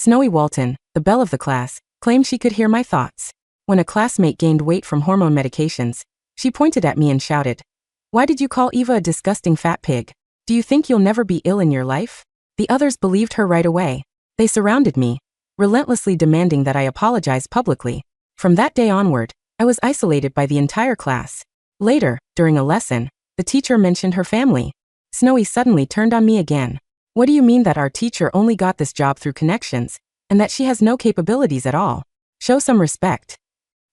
Snowie Walton, the belle of the class, claimed she could hear my thoughts. When a classmate gained weight from hormone medications, she pointed at me and shouted, "Why did you call Eva a disgusting fat pig? Do you think you'll never be ill in your life?" The others believed her right away. They surrounded me, relentlessly demanding that I apologize publicly. From that day onward, I was isolated by the entire class. Later, during a lesson, the teacher mentioned her family. Snowie suddenly turned on me again. "What do you mean that our teacher only got this job through connections, and that she has no capabilities at all? Show some respect."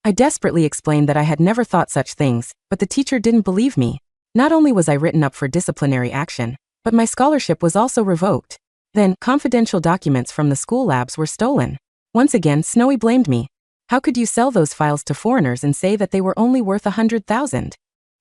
I desperately explained that I had never thought such things, but the teacher didn't believe me. Not only was I written up for disciplinary action, but my scholarship was also revoked. Then, confidential documents from the school labs were stolen. Once again, Snowie blamed me. "How could you sell those files to foreigners and say that they were only worth 100,000?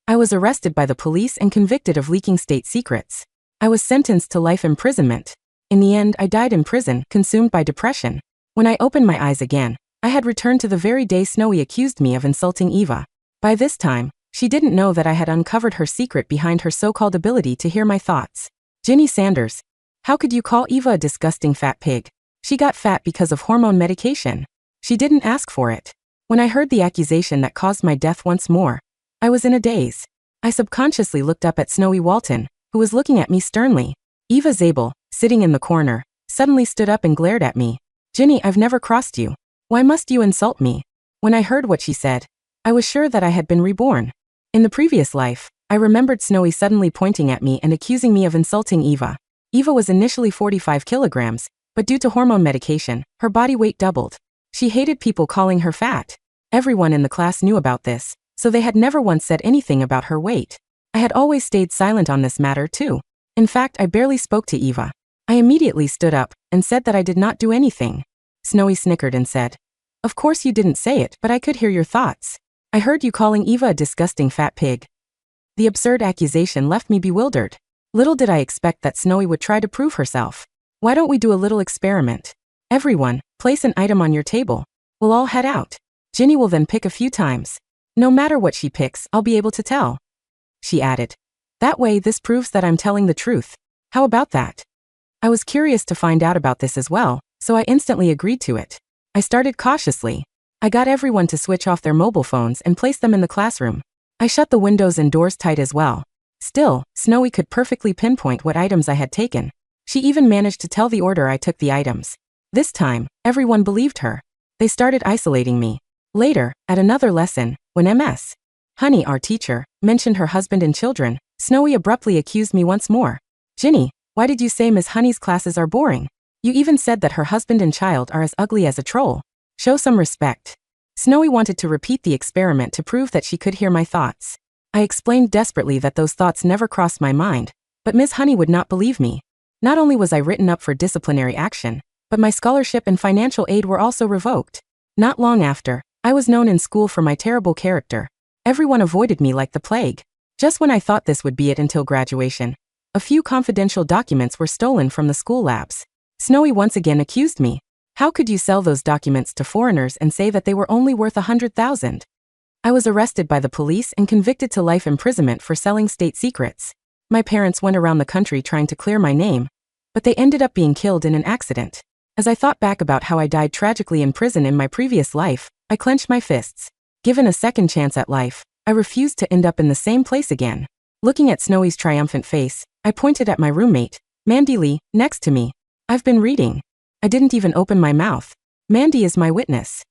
I was arrested by the police and convicted of leaking state secrets. I was sentenced to life imprisonment. In the end, I died in prison, consumed by depression. When I opened my eyes again, I had returned to the very day Snowie accused me of insulting Eva. By this time, she didn't know that I had uncovered her secret behind her so-called ability to hear my thoughts. Ginny Sanders. How could you call Eva a disgusting fat pig? She got fat because of hormone medication. She didn't ask for it. When I heard the accusation that caused my death once more, I was in a daze. I subconsciously looked up at Snowie Walton, who was looking at me sternly. Eva Zabel, sitting in the corner, suddenly stood up and glared at me. "Ginny, I've never crossed you. Why must you insult me?" When I heard what she said, I was sure that I had been reborn. In the previous life, I remembered Snowie suddenly pointing at me and accusing me of insulting Eva. Eva was initially 45 kilograms, but due to hormone medication, her body weight doubled. She hated people calling her fat. Everyone in the class knew about this, so they had never once said anything about her weight. I had always stayed silent on this matter too. In fact, I barely spoke to Eva. I immediately stood up and said that I did not do anything. Snowie snickered and said, "Of course you didn't say it, but I could hear your thoughts. I heard you calling Eva a disgusting fat pig." The absurd accusation left me bewildered. Little did I expect that Snowie would try to prove herself. "Why don't we do a little experiment? Everyone, place an item on your table. We'll all head out. Ginny will then pick a few times. No matter what she picks, I'll be able to tell," she added. "That way, this proves that I'm telling the truth. How about that?" I was curious to find out about this as well, so I instantly agreed to it. I started cautiously. I got everyone to switch off their mobile phones and place them in the classroom. I shut the windows and doors tight as well. Still, Snowie could perfectly pinpoint what items I had taken. She even managed to tell the order I took the items. This time, everyone believed her. They started isolating me. Later, at another lesson, when Ms. Honey, our teacher, mentioned her husband and children, Snowie abruptly accused me once more. "Ginny, why did you say Miss Honey's classes are boring? You even said that her husband and child are as ugly as a troll. Show some respect." Snowie wanted to repeat the experiment to prove that she could hear my thoughts. I explained desperately that those thoughts never crossed my mind, but Miss Honey would not believe me. Not only was I written up for disciplinary action, but my scholarship and financial aid were also revoked. Not long after, I was known in school for my terrible character. Everyone avoided me like the plague. Just when I thought this would be it until graduation, a few confidential documents were stolen from the school labs. Snowie once again accused me. "How could you sell those documents to foreigners and say that they were only worth 100,000? I was arrested by the police and convicted to life imprisonment for selling state secrets. My parents went around the country trying to clear my name, but they ended up being killed in an accident. As I thought back about how I died tragically in prison in my previous life, I clenched my fists. Given a second chance at life, I refused to end up in the same place again. Looking at Snowie's triumphant face, I pointed at my roommate, Mandy Lee, next to me. "I've been reading." I didn't even open my mouth. "Mandy is my witness."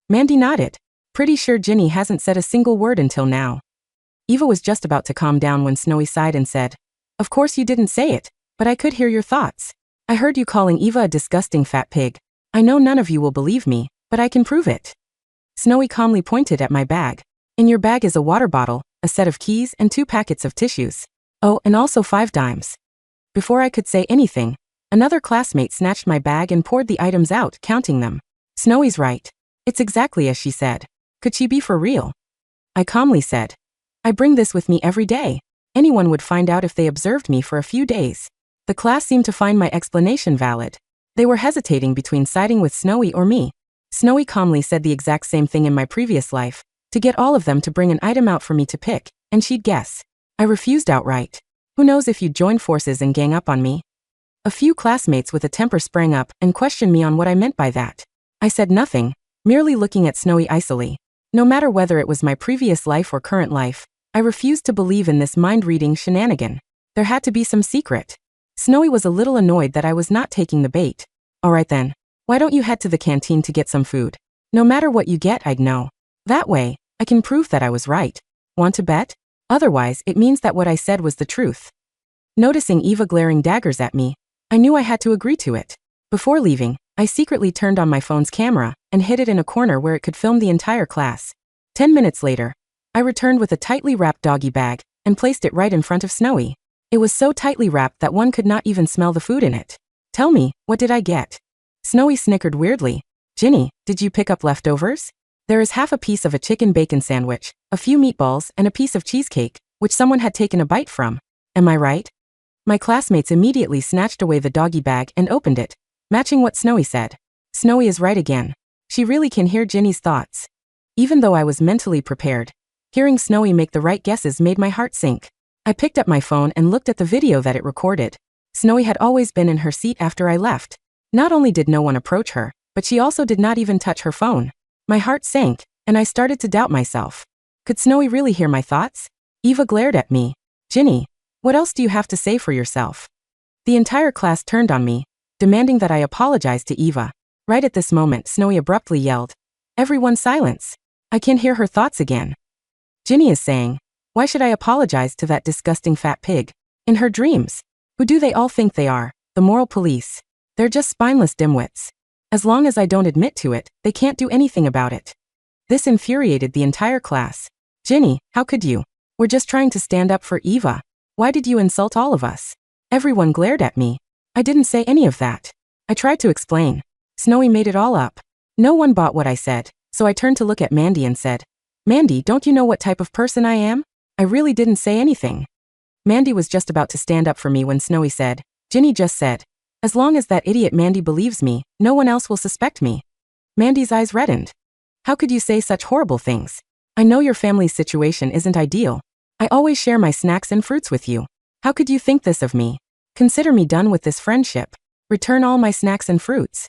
Mandy nodded. "Pretty sure Ginny hasn't said a single word until now." Eva was just about to calm down when Snowie sighed and said, "Of course you didn't say it, but I could hear your thoughts. I heard you calling Eva a disgusting fat pig. I know none of you will believe me, but I can prove it." Snowie calmly pointed at my bag. "In your bag is a water bottle, a set of keys, and 2 packets of tissues. Oh, and also 5 dimes. Before I could say anything, another classmate snatched my bag and poured the items out, counting them. "Snowie's right. It's exactly as she said. Could she be for real?" I calmly said, "I bring this with me every day. Anyone would find out if they observed me for a few days." The class seemed to find my explanation valid. They were hesitating between siding with Snowie or me. Snowie calmly said the exact same thing in my previous life, to get all of them to bring an item out for me to pick, and she'd guess. I refused outright. "Who knows if you'd join forces and gang up on me?" A few classmates with a temper sprang up and questioned me on what I meant by that. I said nothing, merely looking at Snowy icily. No matter whether it was my previous life or current life, I refused to believe in this mind-reading shenanigan. There had to be some secret. Snowy was a little annoyed that I was not taking the bait. Alright then, why don't you head to the canteen to get some food? No matter what you get, I'd know. That way, I can prove that I was right. Want to bet? Otherwise, it means that what I said was the truth. Noticing Eva glaring daggers at me, I knew I had to agree to it. Before leaving, I secretly turned on my phone's camera and hid it in a corner where it could film the entire class. 10 minutes later, I returned with a tightly wrapped doggy bag and placed it right in front of Snowy. It was so tightly wrapped that one could not even smell the food in it. Tell me, what did I get? Snowy snickered weirdly. Ginny, did you pick up leftovers? There is half a piece of a chicken bacon sandwich, a few meatballs, and a piece of cheesecake, which someone had taken a bite from. Am I right? My classmates immediately snatched away the doggy bag and opened it, matching what Snowy said. Snowy is right again. She really can hear Ginny's thoughts. Even though I was mentally prepared, hearing Snowy make the right guesses made my heart sink. I picked up my phone and looked at the video that it recorded. Snowy had always been in her seat after I left. Not only did no one approach her, but she also did not even touch her phone. My heart sank, and I started to doubt myself. Could Snowy really hear my thoughts? Eva glared at me. Ginny, what else do you have to say for yourself? The entire class turned on me, demanding that I apologize to Eva. Right at this moment, Snowy abruptly yelled, "Everyone silence. I can hear her thoughts again." Ginny is saying, "Why should I apologize to that disgusting fat pig? In her dreams. Who do they all think they are? The moral police. They're just spineless dimwits. As long as I don't admit to it, they can't do anything about it." This infuriated the entire class. Ginny, how could you? We're just trying to stand up for Eva. Why did you insult all of us? Everyone glared at me. I didn't say any of that. I tried to explain. Snowy made it all up. No one bought what I said, so I turned to look at Mandy and said, "Mandy, don't you know what type of person I am? I really didn't say anything." Mandy was just about to stand up for me when Snowy said, "Ginny just said, as long as that idiot Mandy believes me, no one else will suspect me." Mandy's eyes reddened. "How could you say such horrible things? I know your family's situation isn't ideal. I always share my snacks and fruits with you. How could you think this of me? Consider me done with this friendship. Return all my snacks and fruits."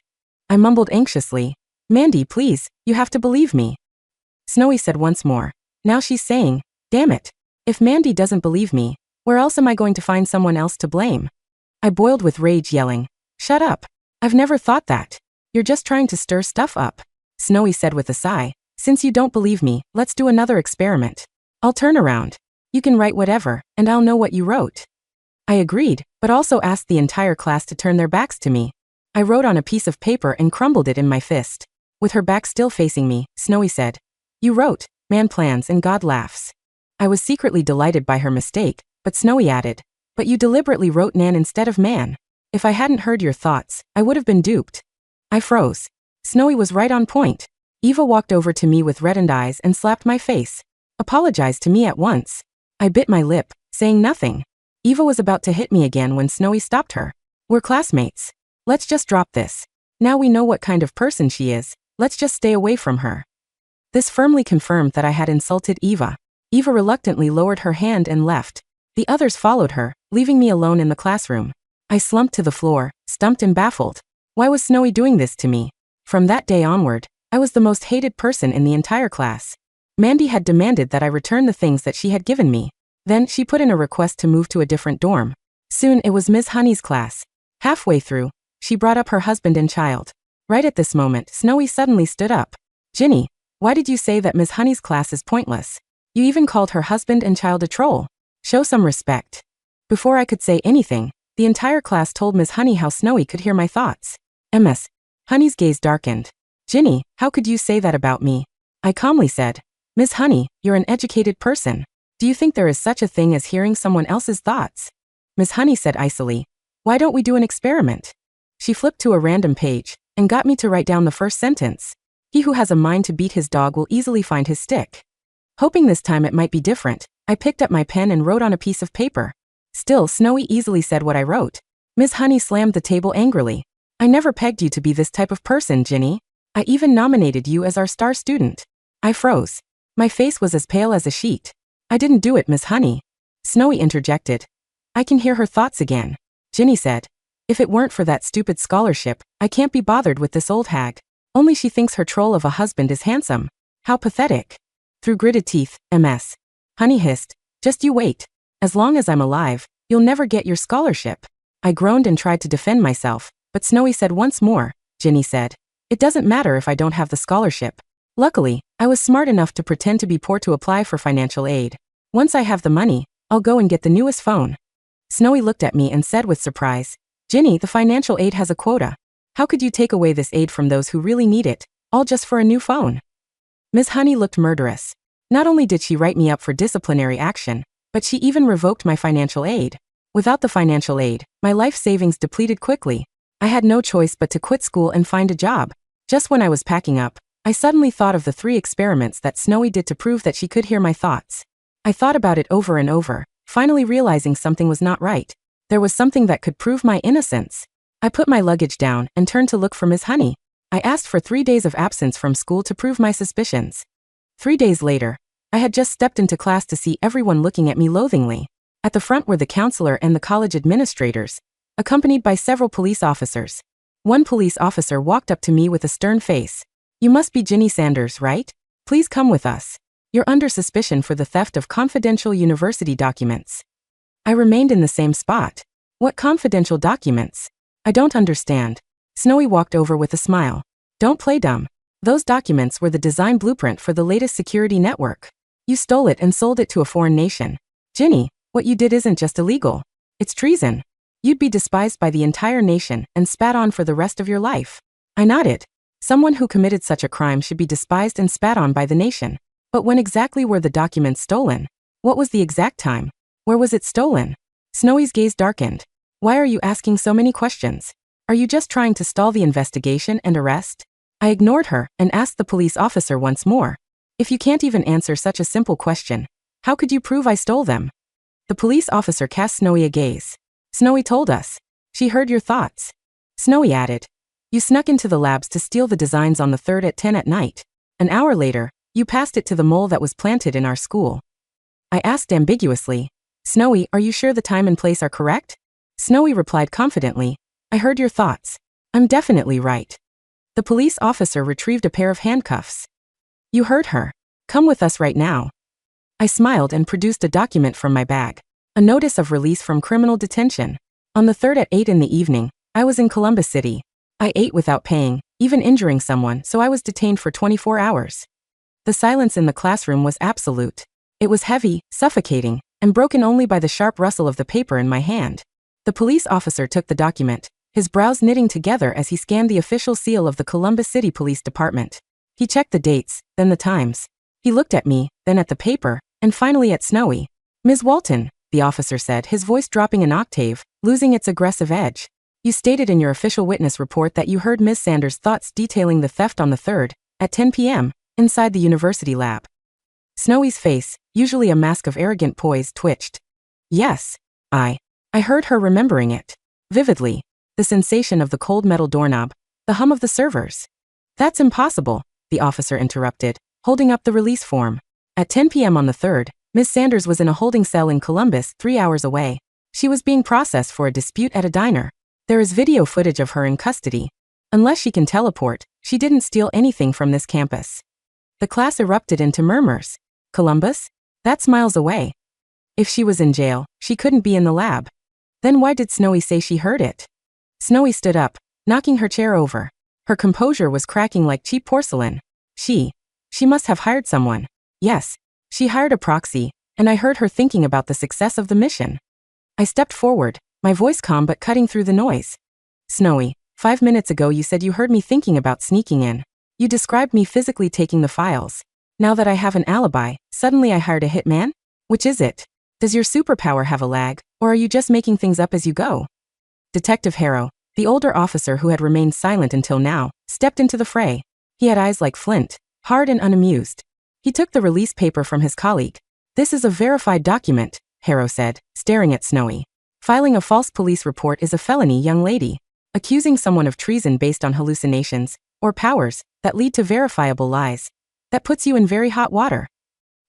I mumbled anxiously, "Mandy, please, you have to believe me." Snowy said once more. Now she's saying, "Damn it. If Mandy doesn't believe me, where else am I going to find someone else to blame?" I boiled with rage, yelling, "Shut up. I've never thought that. You're just trying to stir stuff up." Snowy said with a sigh, "Since you don't believe me, let's do another experiment. I'll turn around. You can write whatever, and I'll know what you wrote." I agreed, but also asked the entire class to turn their backs to me. I wrote on a piece of paper and crumbled it in my fist. With her back still facing me, Snowy said, "You wrote, 'Man plans and God laughs.'" I was secretly delighted by her mistake, but Snowy added, "But you deliberately wrote Nan instead of man. If I hadn't heard your thoughts, I would have been duped." I froze. Snowy was right on point. Eva walked over to me with reddened eyes and slapped my face. "Apologize to me at once." I bit my lip, saying nothing. Eva was about to hit me again when Snowy stopped her. "We're classmates. Let's just drop this. Now we know what kind of person she is. Let's just stay away from her." This firmly confirmed that I had insulted Eva. Eva reluctantly lowered her hand and left. The others followed her, leaving me alone in the classroom. I slumped to the floor, stumped and baffled. Why was Snowy doing this to me? From that day onward, I was the most hated person in the entire class. Mandy had demanded that I return the things that she had given me. Then she put in a request to move to a different dorm. Soon it was Ms. Honey's class. Halfway through, she brought up her husband and child. Right at this moment, Snowy suddenly stood up. "Ginny, why did you say that Ms. Honey's class is pointless? You even called her husband and child a troll. Show some respect." Before I could say anything, the entire class told Ms. Honey how Snowy could hear my thoughts. Ms. Honey's gaze darkened. "Ginny, how could you say that about me?" I calmly said, "Ms. Honey, you're an educated person. Do you think there is such a thing as hearing someone else's thoughts?" Ms. Honey said icily, "Why don't we do an experiment?" She flipped to a random page and got me to write down the first sentence. "He who has a mind to beat his dog will easily find his stick." Hoping this time it might be different, I picked up my pen and wrote on a piece of paper. Still, Snowy easily said what I wrote. Ms. Honey slammed the table angrily. "I never pegged you to be this type of person, Ginny. I even nominated you as our star student." I froze. My face was as pale as a sheet. "I didn't do it, Ms. Honey." Snowy interjected. "I can hear her thoughts again." Ginny said, If it weren't for that stupid scholarship, I can't be bothered with this old hag. Only she thinks her troll of a husband is handsome. How pathetic. Through gritted teeth, MS. Honey hissed, just you wait. As long as I'm alive, you'll never get your scholarship. I groaned and tried to defend myself, but Snowy said once more, Ginny said, it doesn't matter if I don't have the scholarship. Luckily, I was smart enough to pretend to be poor to apply for financial aid. Once I have the money, I'll go and get the newest phone. Snowy looked at me and said with surprise, Ginny, the financial aid has a quota. How could you take away this aid from those who really need it, all just for a new phone? Ms. Honey looked murderous. Not only did she write me up for disciplinary action, but she even revoked my financial aid. Without the financial aid, my life savings depleted quickly. I had no choice but to quit school and find a job. Just when I was packing up, I suddenly thought of the 3 experiments that Snowy did to prove that she could hear my thoughts. I thought about it over and over, finally realizing something was not right. There was something that could prove my innocence. I put my luggage down and turned to look for Ms. Honey. I asked for 3 days of absence from school to prove my suspicions. 3 days later, I had just stepped into class to see everyone looking at me loathingly. At the front were the counselor and the college administrators, accompanied by several police officers. One police officer walked up to me with a stern face. You must be Ginny Sanders, right? Please come with us. You're under suspicion for the theft of confidential university documents. I remained in the same spot. What confidential documents? I don't understand. Snowy walked over with a smile. Don't play dumb. Those documents were the design blueprint for the latest security network. You stole it and sold it to a foreign nation. Ginny, what you did isn't just illegal. It's treason. You'd be despised by the entire nation and spat on for the rest of your life. I nodded. Someone who committed such a crime should be despised and spat on by the nation. But when exactly were the documents stolen? What was the exact time? Where was it stolen? Snowy's gaze darkened. Why are you asking so many questions? Are you just trying to stall the investigation and arrest? I ignored her and asked the police officer once more. If you can't even answer such a simple question, how could you prove I stole them? The police officer cast Snowy a gaze. Snowy told us. She heard your thoughts. Snowy added. You snuck into the labs to steal the designs on the 3rd at 10 at night. An hour later, you passed it to the mole that was planted in our school. I asked ambiguously. Snowy, are you sure the time and place are correct? Snowy replied confidently. I heard your thoughts. I'm definitely right. The police officer retrieved a pair of handcuffs. You heard her. Come with us right now. I smiled and produced a document from my bag. A notice of release from criminal detention. On the 3rd at 8 in the evening, I was in Columbus City. I ate without paying, even injuring someone, so I was detained for 24 hours. The silence in the classroom was absolute. It was heavy, suffocating, and broken only by the sharp rustle of the paper in my hand. The police officer took the document, his brows knitting together as he scanned the official seal of the Columbus City Police Department. He checked the dates, then the times. He looked at me, then at the paper, and finally at Snowy. Ms. Walton, the officer said, his voice dropping an octave, losing its aggressive edge. You stated in your official witness report that you heard Ms. Sanders' thoughts detailing the theft on the 3rd, at 10 p.m., inside the university lab. Snowy's face, usually a mask of arrogant poise, twitched. Yes, I heard her remembering it. Vividly. The sensation of the cold metal doorknob, the hum of the servers. That's impossible, the officer interrupted, holding up the release form. At 10 p.m. on the 3rd, Ms. Sanders was in a holding cell in Columbus, 3 hours away. She was being processed for a dispute at a diner. There is video footage of her in custody. Unless she can teleport, she didn't steal anything from this campus. The class erupted into murmurs. Columbus? That's miles away. If she was in jail, she couldn't be in the lab. Then why did Snowy say she heard it? Snowy stood up, knocking her chair over. Her composure was cracking like cheap porcelain. She must have hired someone. Yes, she hired a proxy, and I heard her thinking about the success of the mission. I stepped forward, my voice calm but cutting through the noise. Snowy, 5 minutes ago you said you heard me thinking about sneaking in. You described me physically taking the files. Now that I have an alibi, suddenly I hired a hitman? Which is it? Does your superpower have a lag, or are you just making things up as you go? Detective Harrow, the older officer who had remained silent until now, stepped into the fray. He had eyes like flint, hard and unamused. He took the release paper from his colleague. This is a verified document, Harrow said, staring at Snowy. Filing a false police report is a felony, young lady. Accusing someone of treason based on hallucinations, or powers, that lead to verifiable lies. That puts you in very hot water.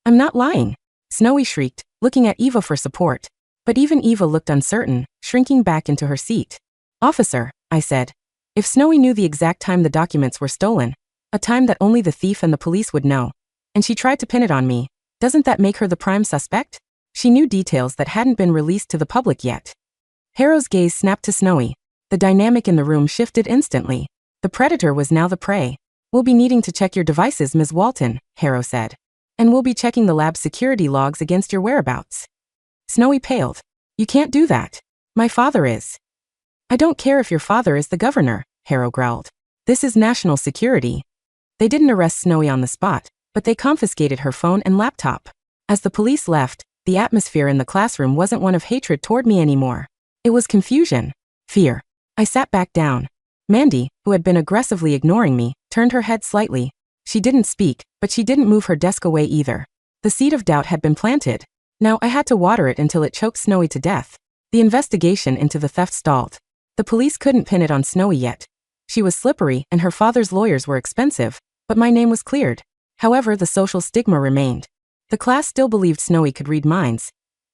I'm not lying, Snowy shrieked, looking at Eva for support. But even Eva looked uncertain, shrinking back into her seat. Officer, I said. If Snowy knew the exact time the documents were stolen, a time that only the thief and the police would know, and she tried to pin it on me, doesn't that make her the prime suspect? She knew details that hadn't been released to the public yet. Harrow's gaze snapped to Snowy. The dynamic in the room shifted instantly. The predator was now the prey. We'll be needing to check your devices, Ms. Walton, Harrow said. And we'll be checking the lab's security logs against your whereabouts. Snowy paled. You can't do that. My father is. I don't care if your father is the governor, Harrow growled. This is national security. They didn't arrest Snowy on the spot, but they confiscated her phone and laptop. As the police left, the atmosphere in the classroom wasn't one of hatred toward me anymore. It was confusion. Fear. I sat back down. Mandy, who had been aggressively ignoring me, turned her head slightly. She didn't speak, but she didn't move her desk away either. The seed of doubt had been planted. Now I had to water it until it choked Snowy to death. The investigation into the theft stalled. The police couldn't pin it on Snowy yet. She was slippery and her father's lawyers were expensive, but my name was cleared. However, the social stigma remained. The class still believed Snowy could read minds.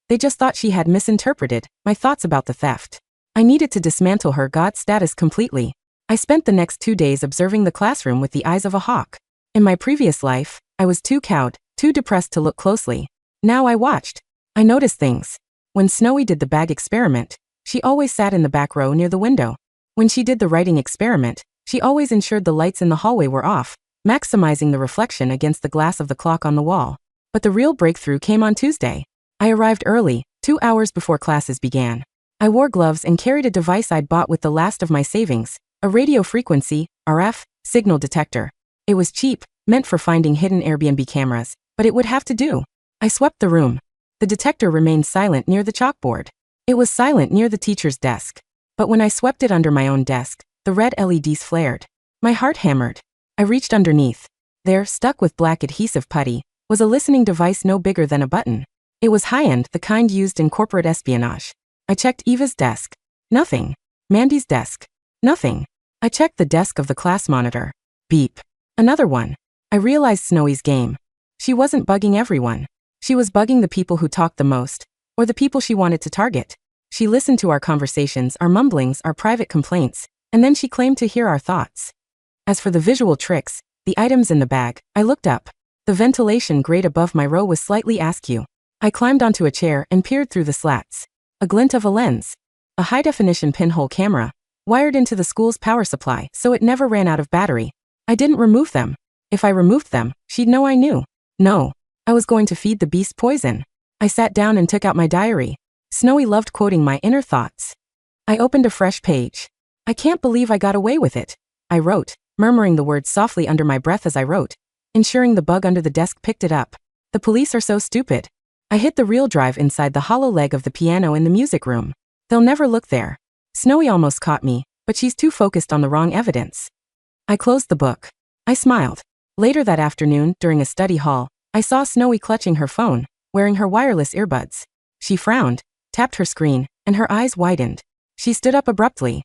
They just thought she had misinterpreted my thoughts about the theft. I needed to dismantle her god status completely. I spent the next 2 days observing the classroom with the eyes of a hawk. In my previous life, I was too cowed, too depressed to look closely. Now I watched. I noticed things. When Snowy did the bag experiment, she always sat in the back row near the window. When she did the writing experiment, she always ensured the lights in the hallway were off, maximizing the reflection against the glass of the clock on the wall. But the real breakthrough came on Tuesday. I arrived early, 2 hours before classes began. I wore gloves and carried a device I'd bought with the last of my savings, a radio frequency, RF, signal detector. It was cheap, meant for finding hidden Airbnb cameras, but it would have to do. I swept the room. The detector remained silent near the chalkboard. It was silent near the teacher's desk. But when I swept it under my own desk, the red LEDs flared. My heart hammered. I reached underneath. There, stuck with black adhesive putty, was a listening device no bigger than a button. It was high-end, the kind used in corporate espionage. I checked Eva's desk. Nothing. Mandy's desk. Nothing. I checked the desk of the class monitor. Beep. Another one. I realized Snowy's game. She wasn't bugging everyone. She was bugging the people who talked the most, or the people she wanted to target. She listened to our conversations, our mumblings, our private complaints, and then she claimed to hear our thoughts. As for the visual tricks, the items in the bag, I looked up. The ventilation grate above my row was slightly askew. I climbed onto a chair and peered through the slats. A glint of a lens. A high-definition pinhole camera, wired into the school's power supply so it never ran out of battery. I didn't remove them. If I removed them, she'd know I knew. No. I was going to feed the beast poison. I sat down and took out my diary. Snowy loved quoting my inner thoughts. I opened a fresh page. I can't believe I got away with it. I wrote, murmuring the words softly under my breath as I wrote, ensuring the bug under the desk picked it up. The police are so stupid. I hid the real drive inside the hollow leg of the piano in the music room. They'll never look there. Snowy almost caught me, but she's too focused on the wrong evidence. I closed the book. I smiled. Later that afternoon, during a study hall, I saw Snowy clutching her phone, wearing her wireless earbuds. She frowned, tapped her screen, and her eyes widened. She stood up abruptly.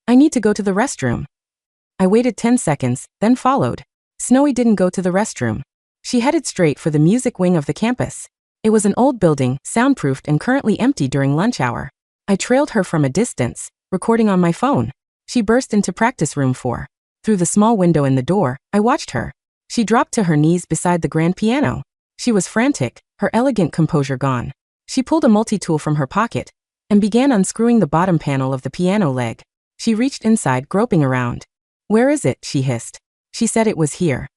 I need to go to the restroom. I waited 10 seconds, then followed. Snowy didn't go to the restroom. She headed straight for the music wing of the campus. It was an old building, soundproofed and currently empty during lunch hour. I trailed her from a distance, recording on my phone. She burst into practice room 4. Through the small window in the door, I watched her. She dropped to her knees beside the grand piano. She was frantic, her elegant composure gone. She pulled a multi-tool from her pocket and began unscrewing the bottom panel of the piano leg. She reached inside, groping around. "Where is it?" she hissed. She said it was here.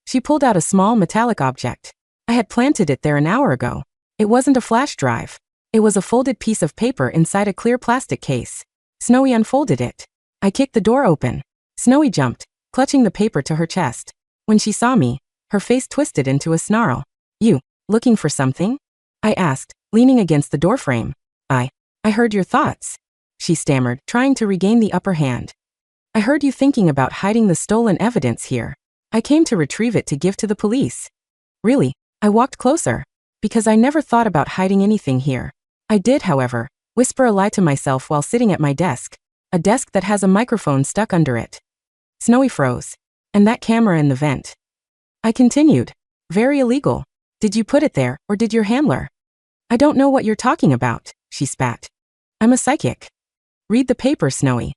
She pulled out a small metallic object. I had planted it there an hour ago. It wasn't a flash drive. It was a folded piece of paper inside a clear plastic case. Snowy unfolded it. I kicked the door open. Snowy jumped, clutching the paper to her chest. When she saw me, her face twisted into a snarl. "You, looking for something?" I asked, leaning against the doorframe. I heard your thoughts," she stammered, trying to regain the upper hand. "I heard you thinking about hiding the stolen evidence here. I came to retrieve it to give to the police." "Really?" I walked closer. "Because I never thought about hiding anything here. I did, however, whisper a lie to myself while sitting at my desk. A desk that has a microphone stuck under it." Snowy froze. "And that camera in the vent?" I continued. "Very illegal. Did you put it there, or did your handler?" "I don't know what you're talking about," she spat. "I'm a psychic." Read the paper, Snowy.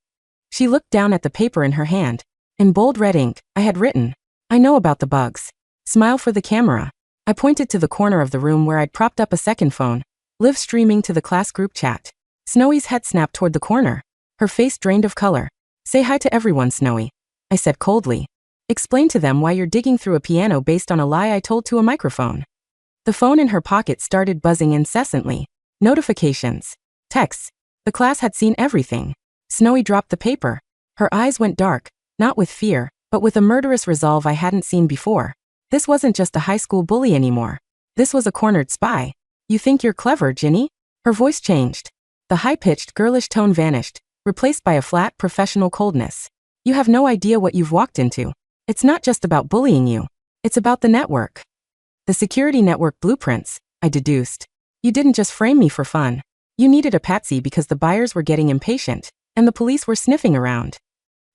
She looked down at the paper in her hand. In bold red ink, I had written, I know about the bugs. Smile for the camera. I pointed to the corner of the room where I'd propped up a second phone, live streaming to the class group chat. Snowy's head snapped toward the corner. Her face drained of color. Say hi to everyone, Snowy, I said coldly. Explain to them why you're digging through a piano based on a lie I told to a microphone. The phone in her pocket started buzzing incessantly. Notifications. Texts. The class had seen everything. Snowy dropped the paper. Her eyes went dark, not with fear, but with a murderous resolve I hadn't seen before. This wasn't just a high school bully anymore. This was a cornered spy. You think you're clever, Ginny? Her voice changed. The high-pitched, girlish tone vanished, replaced by a flat, professional coldness. You have no idea what you've walked into. It's not just about bullying you. It's about the network. The security network blueprints, I deduced. You didn't just frame me for fun. You needed a patsy because the buyers were getting impatient, and the police were sniffing around.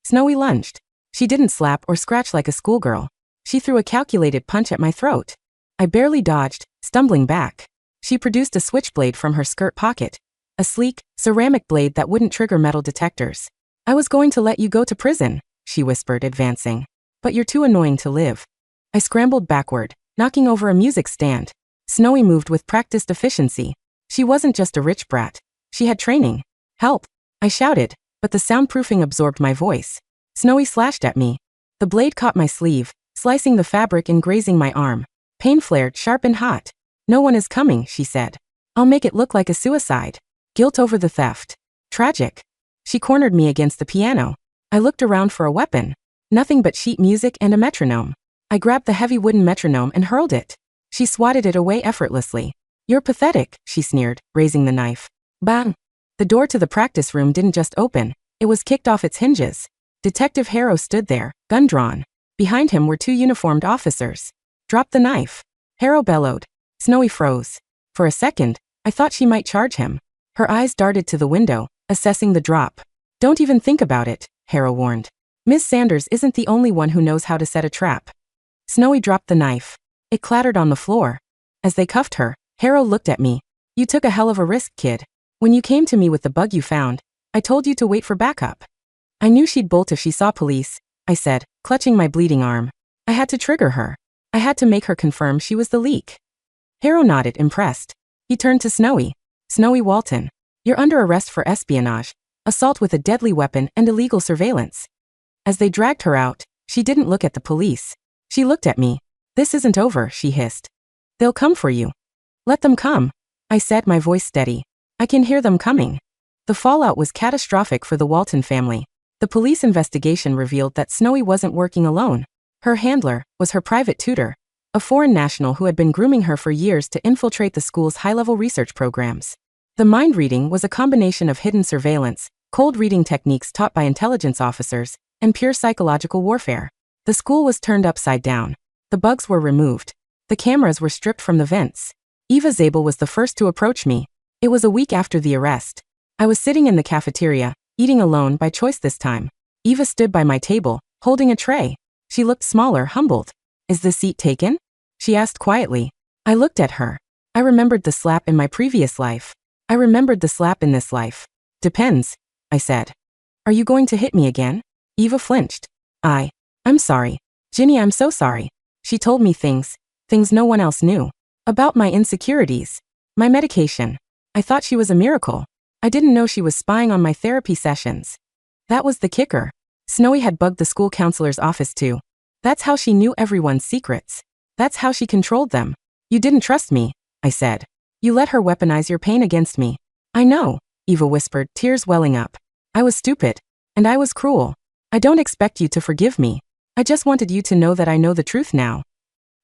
Snowy lunged. She didn't slap or scratch like a schoolgirl. She threw a calculated punch at my throat. I barely dodged, stumbling back. She produced a switchblade from her skirt pocket. A sleek, ceramic blade that wouldn't trigger metal detectors. I was going to let you go to prison, she whispered, advancing. But you're too annoying to live. I scrambled backward, knocking over a music stand. Snowy moved with practiced efficiency. She wasn't just a rich brat. She had training. Help! I shouted, but the soundproofing absorbed my voice. Snowy slashed at me. The blade caught my sleeve, slicing the fabric and grazing my arm. Pain flared sharp and hot. No one is coming, she said. I'll make it look like a suicide. Guilt over the theft. Tragic. She cornered me against the piano. I looked around for a weapon. Nothing but sheet music and a metronome. I grabbed the heavy wooden metronome and hurled it. She swatted it away effortlessly. You're pathetic, she sneered, raising the knife. Bang! The door to the practice room didn't just open, it was kicked off its hinges. Detective Harrow stood there, gun drawn. Behind him were two uniformed officers. Drop the knife. Harrow bellowed. Snowy froze. For a second, I thought she might charge him. Her eyes darted to the window, assessing the drop. Don't even think about it, Harrow warned. Miss Sanders isn't the only one who knows how to set a trap. Snowy dropped the knife. It clattered on the floor. As they cuffed her, Harrow looked at me. You took a hell of a risk, kid. When you came to me with the bug you found, I told you to wait for backup. I knew she'd bolt if she saw police, I said, clutching my bleeding arm. I had to trigger her. I had to make her confirm she was the leak. Harrow nodded, impressed. He turned to Snowy. Snowie Walton. You're under arrest for espionage, assault with a deadly weapon, and illegal surveillance. As they dragged her out, she didn't look at the police. She looked at me. This isn't over, she hissed. They'll come for you. Let them come, I said, my voice steady. I can hear them coming. The fallout was catastrophic for the Walton family. The police investigation revealed that Snowy wasn't working alone. Her handler was her private tutor, a foreign national who had been grooming her for years to infiltrate the school's high-level research programs. The mind reading was a combination of hidden surveillance, cold reading techniques taught by intelligence officers, and pure psychological warfare. The school was turned upside down. The bugs were removed. The cameras were stripped from the vents. Eva Zabel was the first to approach me. It was a week after the arrest. I was sitting in the cafeteria, eating alone by choice this time. Eva stood by my table, holding a tray. She looked smaller, humbled. Is the seat taken? She asked quietly. I looked at her. I remembered the slap in my previous life. I remembered the slap in this life. Depends, I said. Are you going to hit me again? Eva flinched. I'm sorry. Ginny, I'm so sorry. She told me things no one else knew. About my insecurities. My medication. I thought she was a miracle. I didn't know she was spying on my therapy sessions. That was the kicker. Snowy had bugged the school counselor's office too. That's how she knew everyone's secrets. That's how she controlled them. You didn't trust me, I said. You let her weaponize your pain against me. I know, Eva whispered, tears welling up. I was stupid. And I was cruel. I don't expect you to forgive me. I just wanted you to know that I know the truth now.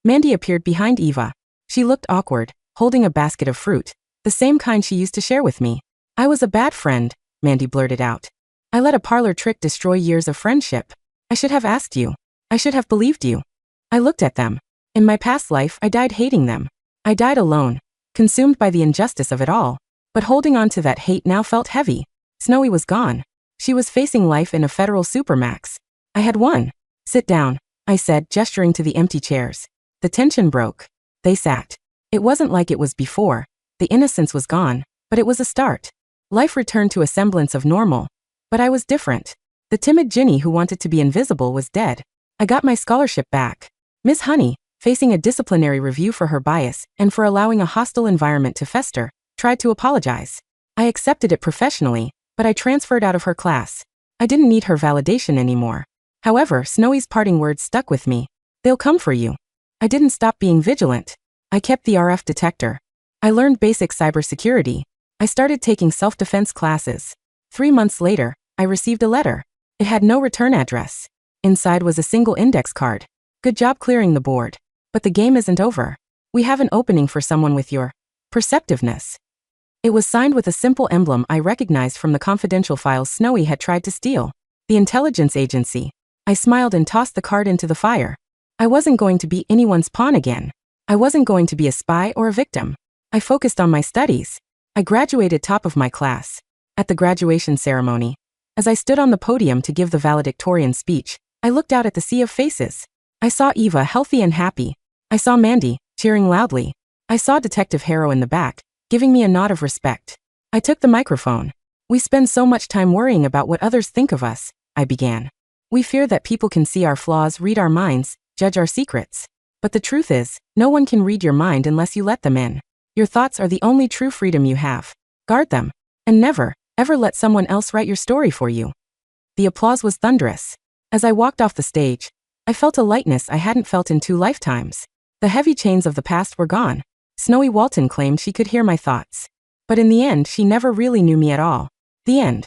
Mandy appeared behind Eva. She looked awkward, holding a basket of fruit, the same kind she used to share with me. I was a bad friend, Mandy blurted out. I let a parlor trick destroy years of friendship. I should have asked you. I should have believed you. I looked at them. In my past life, I died hating them. I died alone, consumed by the injustice of it all. But holding on to that hate now felt heavy. Snowy was gone. She was facing life in a federal supermax. I had won. Sit down, I said, gesturing to the empty chairs. The tension broke. They sat. It wasn't like it was before. The innocence was gone, but it was a start. Life returned to a semblance of normal. But I was different. The timid Ginny who wanted to be invisible was dead. I got my scholarship back. Miss Honey, facing a disciplinary review for her bias and for allowing a hostile environment to fester, tried to apologize. I accepted it professionally, but I transferred out of her class. I didn't need her validation anymore. However, Snowie's parting words stuck with me. They'll come for you. I didn't stop being vigilant. I kept the RF detector. I learned basic cybersecurity. I started taking self-defense classes. 3 months later, I received a letter. It had no return address. Inside was a single index card. Good job clearing the board. But the game isn't over. We have an opening for someone with your perceptiveness. It was signed with a simple emblem I recognized from the confidential files Snowie had tried to steal. The intelligence agency. I smiled and tossed the card into the fire. I wasn't going to be anyone's pawn again. I wasn't going to be a spy or a victim. I focused on my studies. I graduated top of my class. At the graduation ceremony, as I stood on the podium to give the valedictorian speech, I looked out at the sea of faces. I saw Eva healthy and happy. I saw Mandy, cheering loudly. I saw Detective Harrow in the back, giving me a nod of respect. I took the microphone. We spend so much time worrying about what others think of us, I began. We fear that people can see our flaws, read our minds, judge our secrets. But the truth is, no one can read your mind unless you let them in. Your thoughts are the only true freedom you have. Guard them. And never, ever let someone else write your story for you. The applause was thunderous. As I walked off the stage, I felt a lightness I hadn't felt in 2 lifetimes. The heavy chains of the past were gone. Snowie Walton claimed she could hear my thoughts. But in the end, she never really knew me at all. The end.